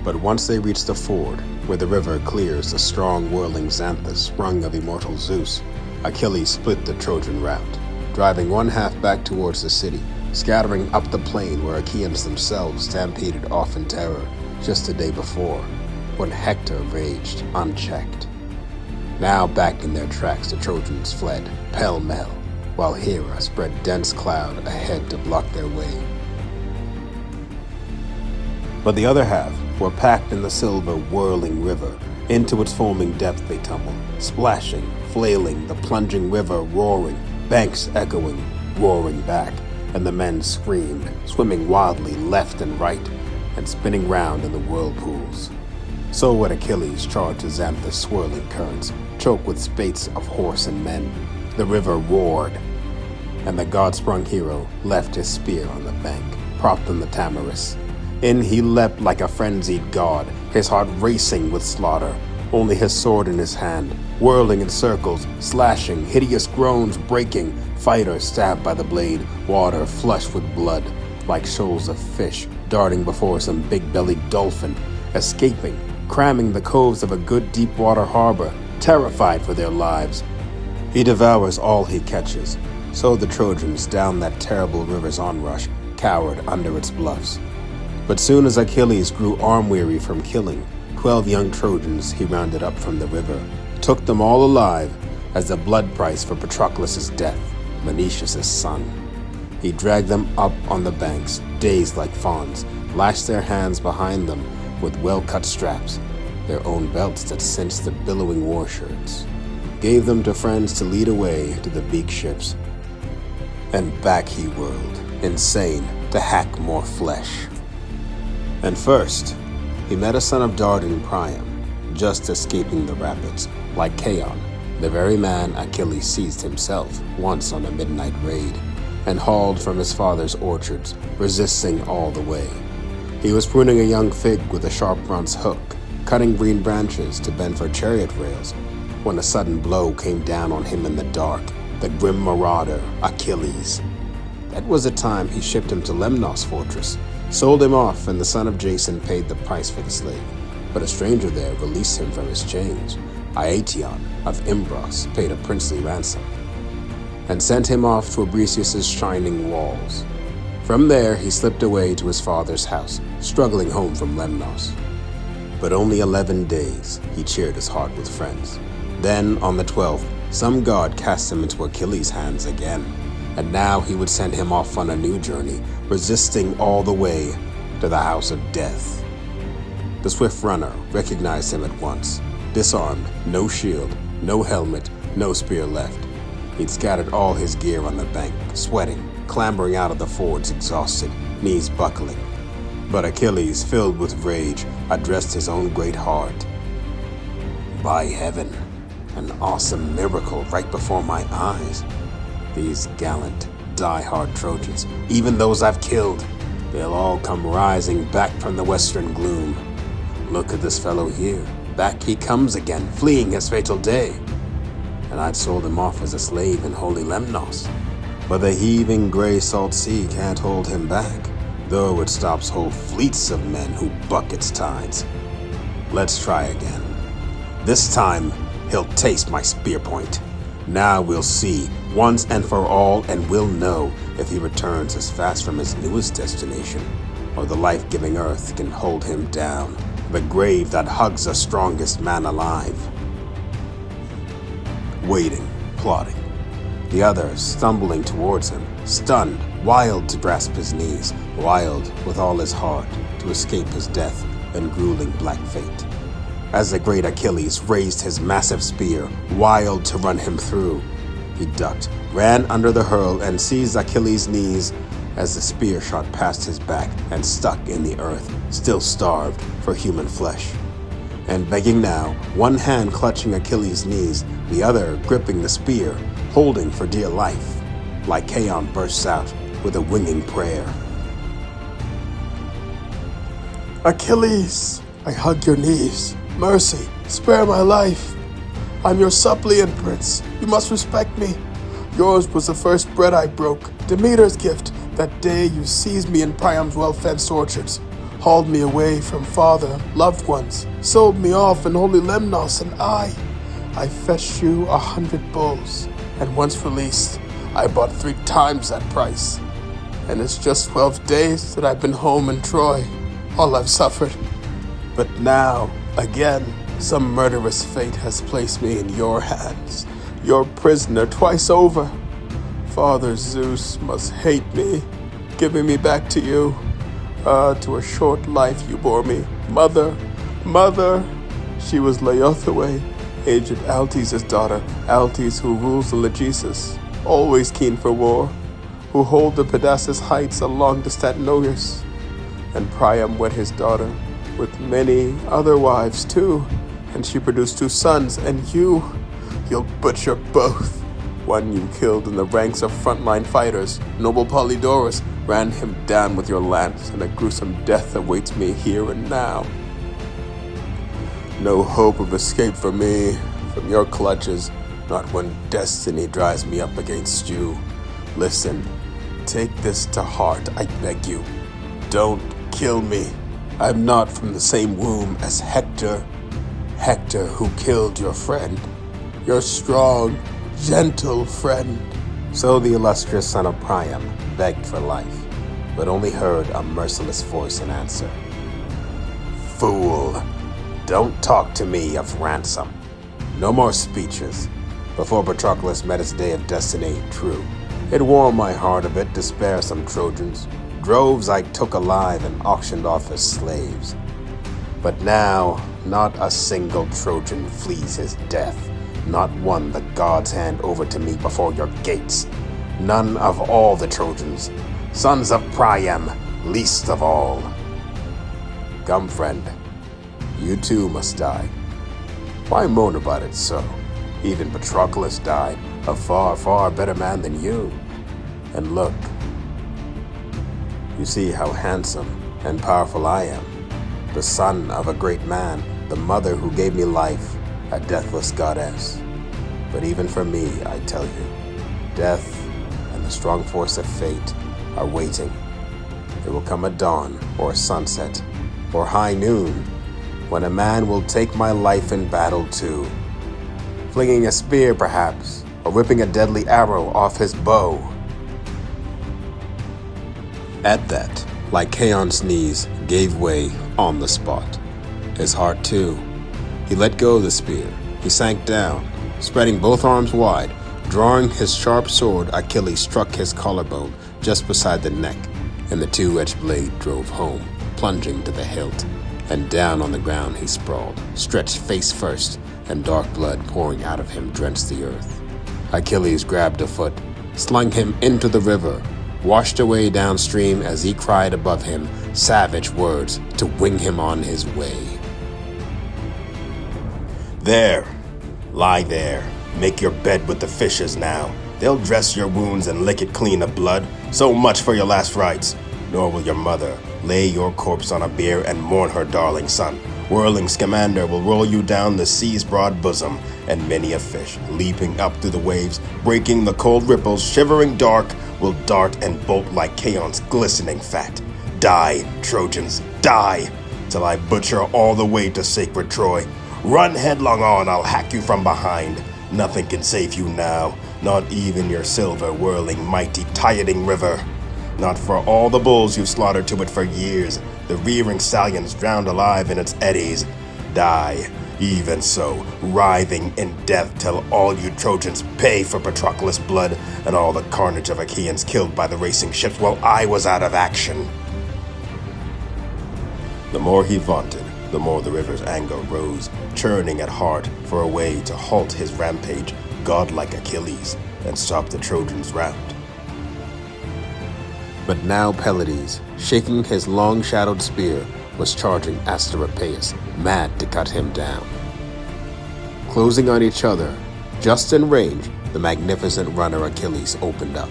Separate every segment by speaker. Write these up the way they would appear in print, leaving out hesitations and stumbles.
Speaker 1: But once they reached the ford, where the river clears the strong whirling Xanthus sprung of immortal Zeus, Achilles split the Trojan rout, driving one half back towards the city, scattering up the plain where Achaeans themselves stampeded off in terror just the day before, when Hector raged unchecked. Now back in their tracks the Trojans fled, pell-mell, while Hera spread dense cloud ahead to block their way. But the other half were packed in the silver whirling river. Into its foaming depth they tumbled, splashing, flailing, the plunging river roaring, banks echoing, roaring back, and the men screamed, swimming wildly left and right, and spinning round in the whirlpools. So would Achilles charge the Xanthus swirling currents, choke with spates of horse and men. The river roared, and the god-sprung hero left his spear on the bank, propped on the tamarisk. In he leapt like a frenzied god, his heart racing with slaughter, only his sword in his hand, whirling in circles, slashing, hideous groans breaking, fighter stabbed by the blade, water flushed with blood, like shoals of fish darting before some big-bellied dolphin, escaping, cramming the coves of a good deep-water harbor, terrified for their lives. He devours all he catches, so the Trojans down that terrible river's onrush cowered under its bluffs. But soon as Achilles grew arm-weary from killing, 12 young Trojans he rounded up from the river, took them all alive as the blood price for Patroclus' death, Menoetius' son. He dragged them up on the banks, dazed like fawns, lashed their hands behind them with well-cut straps, their own belts that cinched the billowing war shirts, gave them to friends to lead away to the beak ships. And back he whirled, insane, to hack more flesh. And first, he met a son of Dardan Priam, just escaping the rapids, like Chaon, the very man Achilles seized himself once on a midnight raid, and hauled from his father's orchards, resisting all the way. He was pruning a young fig with a sharp bronze hook, cutting green branches to bend for chariot rails, when a sudden blow came down on him in the dark, the grim marauder, Achilles. That was the time he shipped him to Lemnos' fortress, sold him off, and the son of Jason paid the price for the slave. But a stranger there released him from his chains. Aetion of Imbros paid a princely ransom, and sent him off to Abrasius' shining walls. From there he slipped away to his father's house, struggling home from Lemnos. But only 11 days he cheered his heart with friends. Then, on the 12th, some god cast him into Achilles' hands again, and now he would send him off on a new journey, resisting all the way to the house of death. The swift runner recognized him at once, disarmed, no shield, no helmet, no spear left. He'd scattered all his gear on the bank, sweating, clambering out of the fords exhausted, knees buckling. But Achilles, filled with rage, addressed his own great heart. By heaven, an awesome miracle right before my eyes. These gallant, die-hard Trojans, even those I've killed, they'll all come rising back from the western gloom. Look at this fellow here. Back he comes again, fleeing his fatal day. And I'd sold him off as a slave in holy Lemnos. But the heaving gray salt sea can't hold him back, though it stops whole fleets of men who buck its tides. Let's try again. This time, he'll taste my spear point. Now we'll see, once and for all, and we'll know if he returns as fast from his newest destination, or the life-giving earth can hold him down, the grave that hugs the strongest man alive. Waiting, plotting. The others stumbling towards him, stunned, wild to grasp his knees, wild with all his heart to escape his death and grueling black fate. As the great Achilles raised his massive spear, wild to run him through, he ducked, ran under the hurl, and seized Achilles' knees as the spear shot past his back and stuck in the earth, still starved for human flesh. And begging now, one hand clutching Achilles' knees, the other gripping the spear, holding for dear life, Lycaon bursts out with a winging prayer.
Speaker 2: Achilles, I hug your knees. Mercy, spare my life. I'm your suppliant, prince. You must respect me. Yours was the first bread I broke, Demeter's gift, that day you seized me in Priam's well-fenced orchards. hauled me away from father, loved ones, sold me off in holy Lemnos, and I fetched you 100 bulls, and once released, I bought 3 times that price. And it's just 12 days that I've been home in Troy, all I've suffered. But now, again, some murderous fate has placed me in your hands, your prisoner twice over. Father Zeus must hate me, giving me back to you. To a short life you bore me. Mother, she was Laothoe, aged Altes' daughter, Altes who rules the Lachesis, always keen for war, who hold the Pedasus heights along the Statinois. And Priam wed his daughter, with many other wives too, and she produced 2 sons, and you'll butcher both. One you killed in the ranks of frontline fighters. Noble Polydorus ran him down with your lance, and a gruesome death awaits me here and now. No hope of escape for me from your clutches, not when destiny drives me up against you. Listen, take this to heart, I beg you. Don't kill me. I'm not from the same womb as Hector who killed your friend, your strong, gentle friend.
Speaker 1: So the illustrious son of Priam begged for life, but only heard a merciless voice in answer. Fool, don't talk to me of ransom. No more speeches. Before Patroclus met his day of destiny, true, it warmed my heart a bit to spare some Trojans. Droves I took alive and auctioned off as slaves. But now, not a single Trojan flees his death. Not one the gods hand over to me before your gates. None of all the Trojans. Sons of Priam, least of all. Come, friend. You too must die. Why moan about it so? Even Patroclus died, a far, far better man than you. And look, you see how handsome and powerful I am. The son of a great man, the mother who gave me life, a deathless goddess. But even for me, I tell you, death and the strong force of fate are waiting. There will come a dawn, or a sunset, or high noon, when a man will take my life in battle too, flinging a spear perhaps, or whipping a deadly arrow off his bow. At that, Lycaon's knees gave way on the spot. His heart too. He let go of the spear. He sank down, spreading both arms wide. Drawing his sharp sword, Achilles struck his collarbone just beside the neck, and the 2-edged blade drove home, plunging to the hilt. And down on the ground he sprawled, stretched face first, and dark blood pouring out of him drenched the earth. Achilles grabbed a foot, slung him into the river, washed away downstream as he cried above him savage words to wing him on his way.
Speaker 3: There, lie there, make your bed with the fishes now. They'll dress your wounds and lick it clean of blood. So much for your last rites. Nor will your mother lay your corpse on a bier and mourn her darling son. Whirling Scamander will roll you down the sea's broad bosom, and many a fish, leaping up through the waves, breaking the cold ripples, shivering dark, will dart and bolt like Chaon's glistening fat. Die, Trojans, die, till I butcher all the way to sacred Troy. Run headlong on, I'll hack you from behind. Nothing can save you now, not even your silver whirling mighty tiding river. Not for all the bulls you've slaughtered to it for years, the rearing stallions drowned alive in its eddies. Die, even so, writhing in death till all you Trojans pay for Patroclus' blood and all the carnage of Achaeans killed by the racing ships while I was out of action. The more he vaunted, the more the river's anger rose, churning at heart for a way to halt his rampage, godlike Achilles, and stop the Trojans' rout.
Speaker 1: But now Pelides, shaking his long-shadowed spear, was charging Asteropaeus, mad to cut him down. Closing on each other, just in range, the magnificent runner Achilles opened up.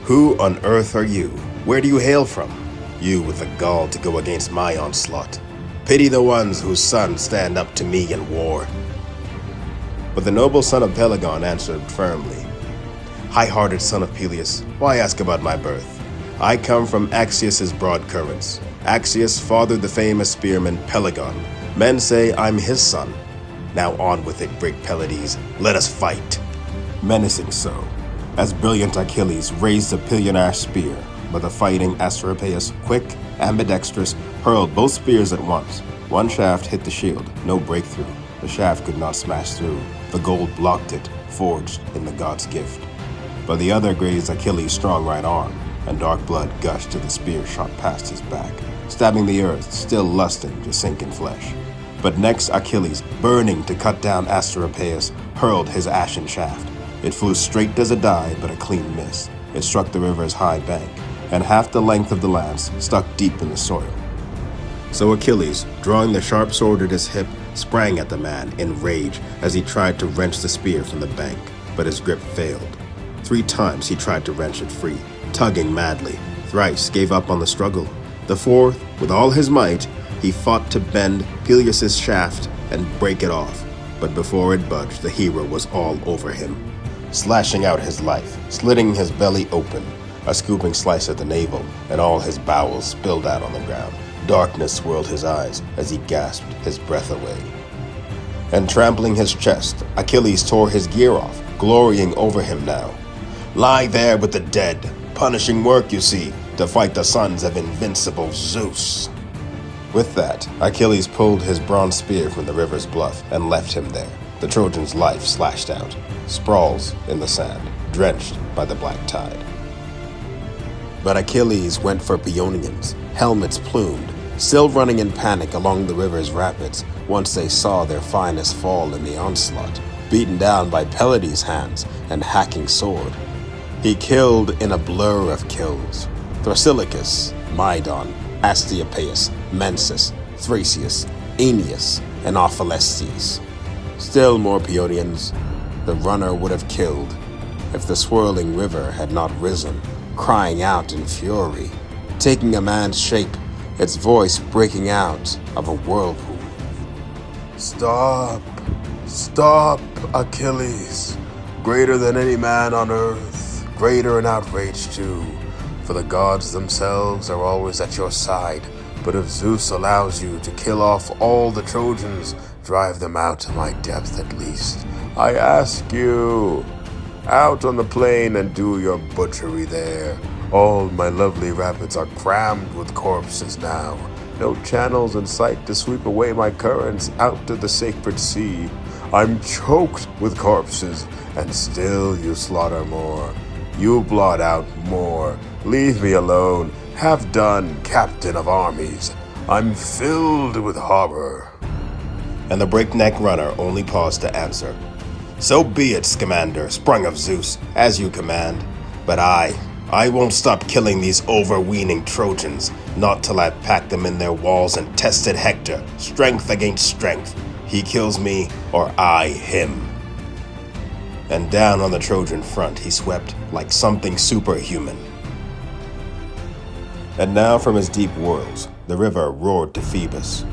Speaker 3: Who on earth are you? Where do you hail from? You with the gall to go against my onslaught. Pity the ones whose sons stand up to me in war. But the noble son of Pelagon answered firmly. High-hearted son of Peleus, why ask about my birth? I come from Axius' broad currents. Axius fathered the famous spearman Pelagon. Men say I'm his son. Now on with it, great Pelides. Let us fight. Menacing so, as brilliant Achilles raised a pillion-ash spear, but the fighting Asteropaeus, quick, ambidextrous, hurled both spears at once. One shaft hit the shield, no breakthrough. The shaft could not smash through. The gold blocked it, forged in the god's gift. But the other grazed Achilles' strong right arm, and dark blood gushed as the spear shot past his back, stabbing the earth, still lusting to sink in flesh. But next Achilles, burning to cut down Asteropaeus, hurled his ashen shaft. It flew straight as a die, but a clean miss. It struck the river's high bank, and half the length of the lance stuck deep in the soil. So Achilles, drawing the sharp sword at his hip, sprang at the man in rage as he tried to wrench the spear from the bank, but his grip failed. 3 times he tried to wrench it free, tugging madly. Thrice gave up on the struggle. The 4th, with all his might, he fought to bend Peleus' shaft and break it off. But before it budged, the hero was all over him, slashing out his life, slitting his belly open, a scooping slice at the navel, and all his bowels spilled out on the ground. Darkness swirled his eyes as he gasped his breath away. And trampling his chest, Achilles tore his gear off, glorying over him now. Lie there with the dead, punishing work, you see, to fight the sons of invincible Zeus. With that, Achilles pulled his bronze spear from the river's bluff and left him there, the Trojan's life slashed out, sprawls in the sand, drenched by the black tide. But Achilles went for Paeonians, helmets plumed, still running in panic along the river's rapids once they saw their finest fall in the onslaught, beaten down by Pelides' hands and hacking sword. He killed in a blur of kills: Thrasilicus, Mydon, Astiopaeus, Mensus, Thracius, Aeneas, and Ophelestes. Still more Paeonians the runner would have killed if the swirling river had not risen, crying out in fury, taking a man's shape, its voice breaking out of a whirlpool.
Speaker 2: Stop! Stop, Achilles! Greater than any man on earth, greater in outrage too, for the gods themselves are always at your side. But if Zeus allows you to kill off all the Trojans, drive them out to my depth at least. I ask you, out on the plain and do your butchery there. All my lovely rapids are crammed with corpses now. No channels in sight to sweep away my currents out to the sacred sea. I'm choked with corpses, and still you slaughter more. You blot out more. Leave me alone. Have done, captain of armies. I'm filled with horror.
Speaker 3: And the breakneck runner only paused to answer. So be it, Scamander, sprung of Zeus, as you command. But I won't stop killing these overweening Trojans, not till I've packed them in their walls and tested Hector, strength against strength. He kills me, or I him. And down on the Trojan front he swept like something superhuman. And now from his deep whirls, the river roared to Phoebus.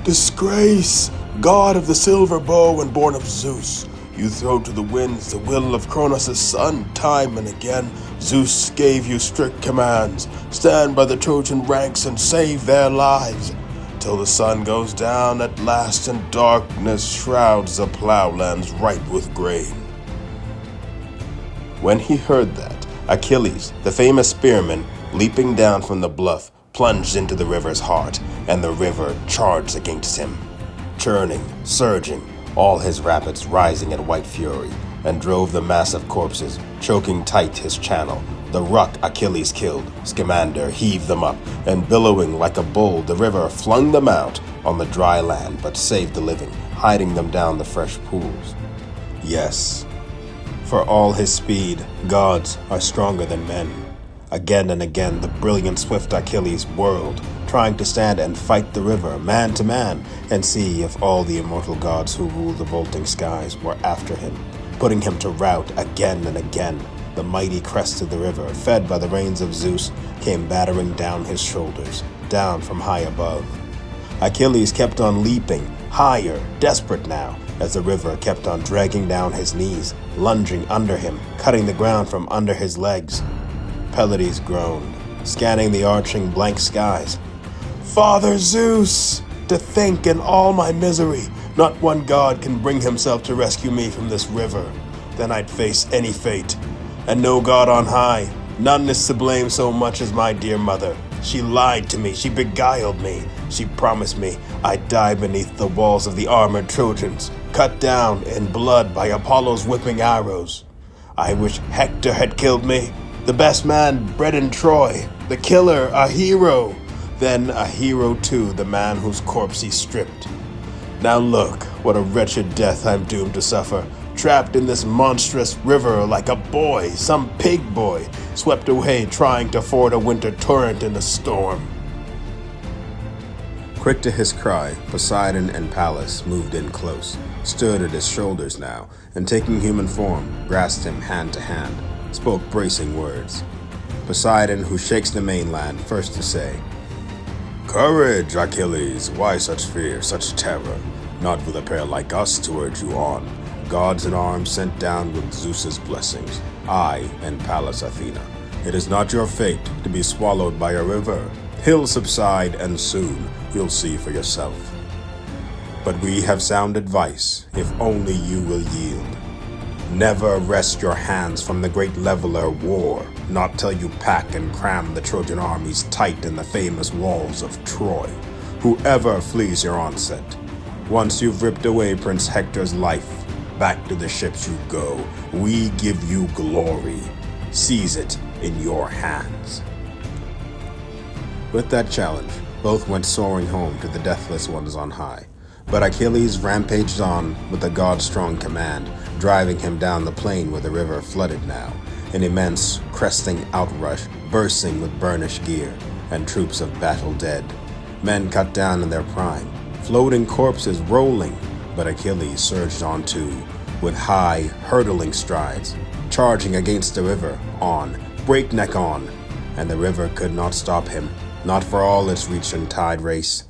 Speaker 2: Disgrace, god of the silver bow and born of Zeus! You throw to the winds the will of Cronos' son time and again. Zeus gave you strict commands. Stand by the Trojan ranks and save their lives, till the sun goes down at last and darkness shrouds the plowlands ripe with grain.
Speaker 3: When he heard that, Achilles, the famous spearman, leaping down from the bluff, plunged into the river's heart, and the river charged against him, churning, surging, all his rapids rising at white fury, and drove the massive corpses, choking tight his channel. The ruck Achilles killed, Scamander heaved them up, and billowing like a bull, the river flung them out on the dry land, but saved the living, hiding them down the fresh pools. Yes, for all his speed, gods are stronger than men. Again and again, the brilliant, swift Achilles whirled, trying to stand and fight the river, man to man, and see if all the immortal gods who rule the vaulting skies were after him, putting him to rout again and again. The mighty crest of the river, fed by the rains of Zeus, came battering down his shoulders, down from high above. Achilles kept on leaping, higher, desperate now, as the river kept on dragging down his knees, lunging under him, cutting the ground from under his legs. Pelides groaned, scanning the arching blank skies.
Speaker 2: Father Zeus, to think in all my misery, not one god can bring himself to rescue me from this river. Then I'd face any fate, and no god on high. None is to blame so much as my dear mother. She lied to me, she beguiled me. She promised me I'd die beneath the walls of the armored Trojans, cut down in blood by Apollo's whipping arrows. I wish Hector had killed me, the best man bred in Troy, the killer, a hero. Then a hero too, the man whose corpse he stripped. Now look, what a wretched death I'm doomed to suffer, trapped in this monstrous river like a boy, some pig boy, swept away trying to ford a winter torrent in a storm.
Speaker 1: Quick to his cry, Poseidon and Pallas moved in close, stood at his shoulders now, and taking human form, grasped him hand to hand, spoke bracing words. Poseidon, who shakes the mainland, first to say, "Courage, Achilles, why such fear, such terror? Not with a pair like us to urge you on. Gods in arms sent down with Zeus's blessings, I and Pallas Athena. It is not your fate to be swallowed by a river. He'll subside, and soon you'll see for yourself. But we have sound advice, if only you will yield. Never wrest your hands from the great leveler war, not till you pack and cram the Trojan armies tight in the famous walls of Troy. Whoever flees your onset, once you've ripped away Prince Hector's life, back to the ships you go. We give you glory. Seize it in your hands." With that challenge, both went soaring home to the deathless ones on high. But Achilles rampaged on with a god-strong command, driving him down the plain where the river flooded now, an immense, cresting outrush, bursting with burnished gear, and troops of battle dead. Men cut down in their prime, floating corpses rolling, but Achilles surged on too, with high, hurtling strides, charging against the river, on, breakneck on, and the river could not stop him, not for all its reach and tide race,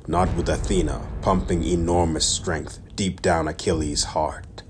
Speaker 1: not with Athena pumping enormous strength deep down Achilles' heart.